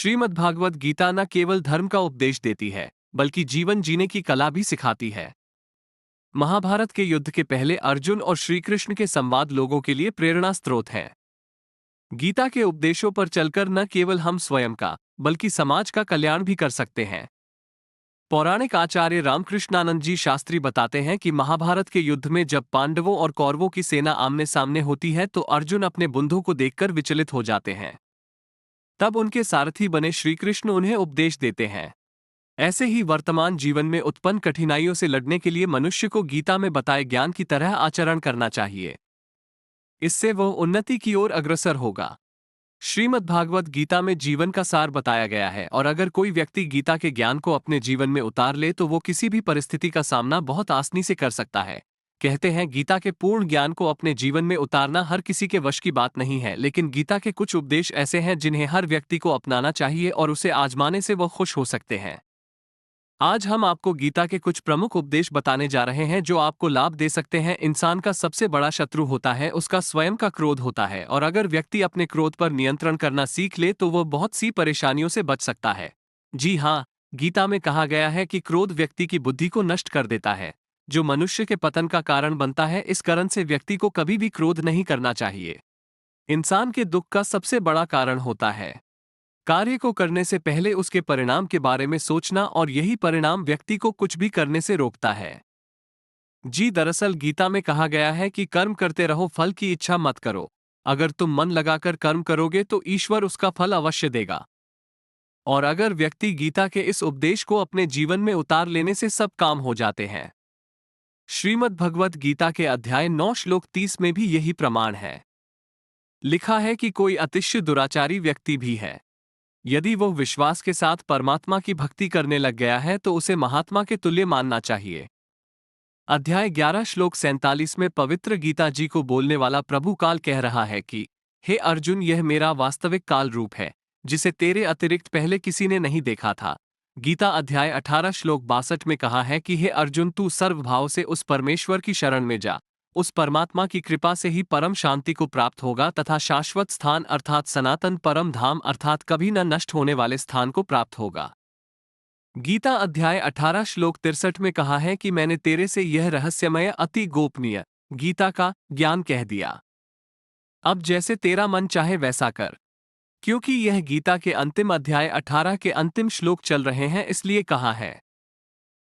श्रीमद्भागवत गीता न केवल धर्म का उपदेश देती है, बल्कि जीवन जीने की कला भी सिखाती है। महाभारत के युद्ध के पहले अर्जुन और श्री कृष्ण के संवाद लोगों के लिए प्रेरणा स्रोत हैं। गीता के उपदेशों पर चलकर न केवल हम स्वयं का, बल्कि समाज का कल्याण भी कर सकते हैं। पौराणिक आचार्य रामकृष्णानंद जी शास्त्री बताते हैं कि महाभारत के युद्ध में जब पांडवों और कौरवों की सेना आमने सामने होती है तो अर्जुन अपने बंधुओं को देखकर विचलित हो जाते हैं। तब उनके सारथी बने श्री कृष्ण उन्हें उपदेश देते हैं। ऐसे ही वर्तमान जीवन में उत्पन्न कठिनाइयों से लड़ने के लिए मनुष्य को गीता में बताए ज्ञान की तरह आचरण करना चाहिए। इससे वह उन्नति की ओर अग्रसर होगा। श्रीमद् भागवत गीता में जीवन का सार बताया गया है और अगर कोई व्यक्ति गीता के ज्ञान को अपने जीवन में उतार ले तो वो किसी भी परिस्थिति का सामना बहुत आसानी से कर सकता है। कहते हैं गीता के पूर्ण ज्ञान को अपने जीवन में उतारना हर किसी के वश की बात नहीं है, लेकिन गीता के कुछ उपदेश ऐसे हैं जिन्हें हर व्यक्ति को अपनाना चाहिए और उसे आजमाने से वह खुश हो सकते हैं। आज हम आपको गीता के कुछ प्रमुख उपदेश बताने जा रहे हैं जो आपको लाभ दे सकते हैं। इंसान का सबसे बड़ा शत्रु होता है उसका स्वयं का क्रोध होता है, और अगर व्यक्ति अपने क्रोध पर नियंत्रण करना सीख ले तो वह बहुत सी परेशानियों से बच सकता है। जी हाँ, गीता में कहा गया है कि क्रोध व्यक्ति की बुद्धि को नष्ट कर देता है, जो मनुष्य के पतन का कारण बनता है। इस कारण से व्यक्ति को कभी भी क्रोध नहीं करना चाहिए। इंसान के दुख का सबसे बड़ा कारण होता है कार्य को करने से पहले उसके परिणाम के बारे में सोचना, और यही परिणाम व्यक्ति को कुछ भी करने से रोकता है। जी दरअसल गीता में कहा गया है कि कर्म करते रहो, फल की इच्छा मत करो। अगर तुम मन लगाकर कर्म करोगे तो ईश्वर उसका फल अवश्य देगा। और अगर व्यक्ति गीता के इस उपदेश को अपने जीवन में उतार लेने से सब काम हो जाते हैं। श्रीमद् भगवत गीता के अध्याय 9 श्लोक 30 में भी यही प्रमाण है। लिखा है कि कोई अतिशय दुराचारी व्यक्ति भी है, यदि वो विश्वास के साथ परमात्मा की भक्ति करने लग गया है तो उसे महात्मा के तुल्य मानना चाहिए। अध्याय 11 श्लोक 47 में पवित्र गीता जी को बोलने वाला प्रभु काल कह रहा है कि हे अर्जुन, यह मेरा वास्तविक काल रूप है जिसे तेरे अतिरिक्त पहले किसी ने नहीं देखा था। गीता अध्याय 18 श्लोक 62 में कहा है कि हे अर्जुन, तू सर्वभाव से उस परमेश्वर की शरण में जा। उस परमात्मा की कृपा से ही परम शांति को प्राप्त होगा तथा शाश्वत स्थान अर्थात सनातन परम धाम अर्थात कभी न नष्ट होने वाले स्थान को प्राप्त होगा। गीता अध्याय 18 श्लोक 63 में कहा है कि मैंने तेरे से यह रहस्यमय अति गोपनीय गीता का ज्ञान कह दिया। अब जैसे तेरा मन चाहे वैसा कर। क्योंकि यह गीता के अंतिम अध्याय 18 के अंतिम श्लोक चल रहे हैं, इसलिए कहा है।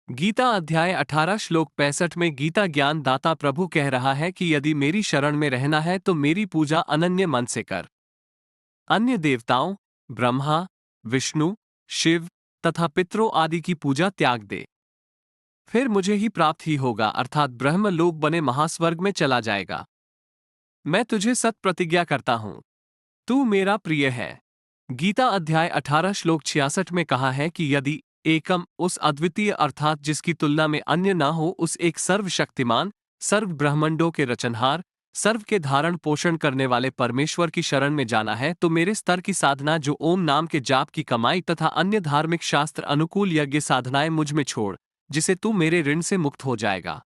गीता अध्याय 18 श्लोक 65 में गीता ज्ञान दाता प्रभु कह रहा है कि यदि मेरी शरण में रहना है तो मेरी पूजा अनन्य मन से कर। अन्य देवताओं, ब्रह्मा, विष्णु, शिव तथा पितरों आदि की पूजा त्याग दे। फिर मुझे ही प्राप्त ही होगा, अर्थात ब्रह्म लोक बने महास्वर्ग में चला जाएगा। मैं तुझे सत प्रतिज्ञा करता हूं, तू मेरा प्रिय है। गीता अध्याय 18 श्लोक 66 में कहा है कि यदि एकम, उस अद्वितीय अर्थात जिसकी तुलना में अन्य ना हो, उस एक सर्वशक्तिमान, सर्व ब्रह्मांडों के रचनहार, सर्व के धारण पोषण करने वाले परमेश्वर की शरण में जाना है तो मेरे स्तर की साधना जो ओम नाम के जाप की कमाई तथा अन्य धार्मिक शास्त्र अनुकूल यज्ञ साधनाएं मुझ में छोड़, जिसे तू मेरे ऋण से मुक्त हो जाएगा।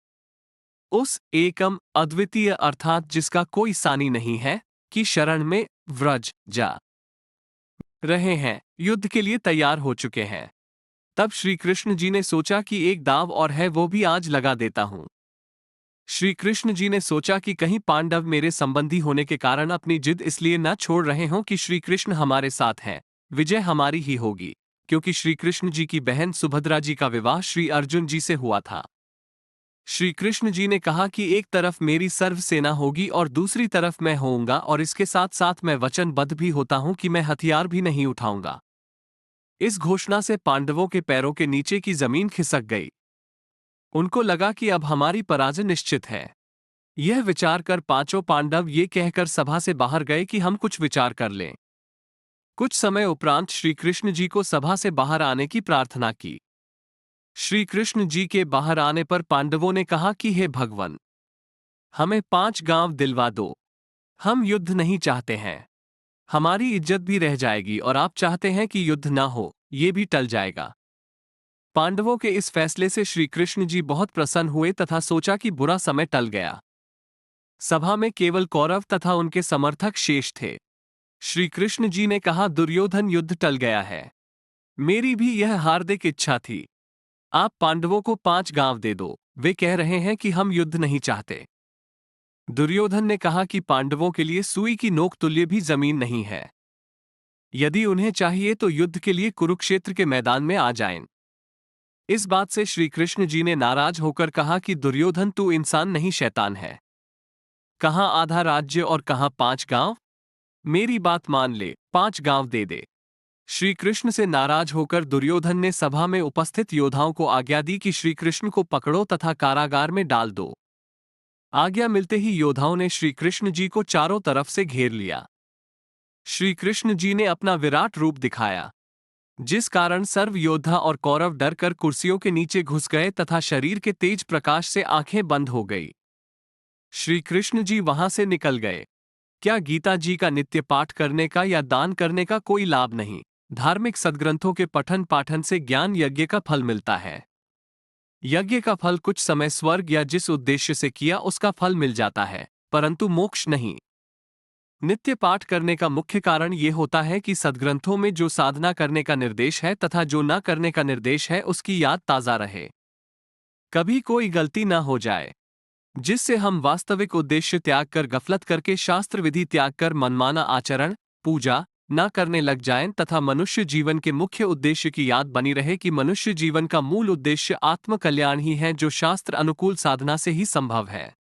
उस एकम अद्वितीय अर्थात जिसका कोई सानी नहीं है की शरण में व्रज जा रहे हैं, युद्ध के लिए तैयार हो चुके हैं। तब श्री कृष्ण जी ने सोचा कि एक दाव और है, वो भी आज लगा देता हूं। श्री कृष्ण जी ने सोचा कि कहीं पांडव मेरे संबंधी होने के कारण अपनी जिद इसलिए न छोड़ रहे हों कि श्री कृष्ण हमारे साथ हैं, विजय हमारी ही होगी। क्योंकि श्री कृष्ण जी की बहन सुभद्रा जी का विवाह श्री अर्जुन जी से हुआ था। श्री कृष्ण जी ने कहा कि एक तरफ मेरी सर्व सेना होगी और दूसरी तरफ मैं होऊंगा, और इसके साथ साथ मैं वचनबद्ध भी होता हूं कि मैं हथियार भी नहीं उठाऊंगा। इस घोषणा से पांडवों के पैरों के नीचे की जमीन खिसक गई। उनको लगा कि अब हमारी पराजय निश्चित है। यह विचार कर पांचों पांडव ये कहकर सभा से बाहर गए कि हम कुछ विचार कर लें। कुछ समय उपरांत श्री कृष्ण जी को सभा से बाहर आने की प्रार्थना की। श्री कृष्ण जी के बाहर आने पर पांडवों ने कहा कि हे भगवान, हमें 5 गांव दिलवा दो। हम युद्ध नहीं चाहते हैं, हमारी इज्जत भी रह जाएगी, और आप चाहते हैं कि युद्ध ना हो, ये भी टल जाएगा। पांडवों के इस फैसले से श्री कृष्ण जी बहुत प्रसन्न हुए तथा सोचा कि बुरा समय टल गया। सभा में केवल कौरव तथा उनके समर्थक शेष थे। श्री कृष्ण जी ने कहा, दुर्योधन, युद्ध टल गया है। मेरी भी यह हार्दिक इच्छा थी। आप पांडवों को 5 गांव दे दो। वे कह रहे हैं कि हम युद्ध नहीं चाहते। दुर्योधन ने कहा कि पांडवों के लिए सुई की नोक तुल्य भी जमीन नहीं है। यदि उन्हें चाहिए तो युद्ध के लिए कुरुक्षेत्र के मैदान में आ जाएं। इस बात से श्री कृष्ण जी ने नाराज होकर कहा कि दुर्योधन, तू इंसान नहीं, शैतान है। कहां आधा राज्य और कहां 5 गांव? मेरी बात मान ले, 5 गांव दे दे। श्री कृष्ण से नाराज होकर दुर्योधन ने सभा में उपस्थित योद्धाओं को आज्ञा दी कि श्री कृष्ण को पकड़ो तथा कारागार में डाल दो। आज्ञा मिलते ही योद्धाओं ने श्री कृष्ण जी को चारों तरफ से घेर लिया। श्री कृष्ण जी ने अपना विराट रूप दिखाया, जिस कारण सर्व योद्धा और कौरव डर कर कुर्सियों के नीचे घुस गए तथा शरीर के तेज प्रकाश से आंखें बंद हो गई। श्री कृष्ण जी वहां से निकल गए। क्या गीता जी का नित्य पाठ करने का या दान करने का कोई लाभ नहीं? धार्मिक सद्ग्रंथों के पठन पाठन से ज्ञान यज्ञ का फल मिलता है। यज्ञ का फल कुछ समय स्वर्ग या जिस उद्देश्य से किया उसका फल मिल जाता है, परंतु मोक्ष नहीं। नित्य पाठ करने का मुख्य कारण यह होता है कि सद्ग्रंथों में जो साधना करने का निर्देश है तथा जो न करने का निर्देश है उसकी याद ताजा रहे, कभी कोई गलती न हो जाए, जिससे हम वास्तविक उद्देश्य त्याग कर गफलत करके शास्त्र विधि त्याग कर मनमाना आचरण पूजा न करने लग जाएं तथा मनुष्य जीवन के मुख्य उद्देश्य की याद बनी रहे कि मनुष्य जीवन का मूल उद्देश्य आत्म कल्याण ही है, जो शास्त्र अनुकूल साधना से ही संभव है।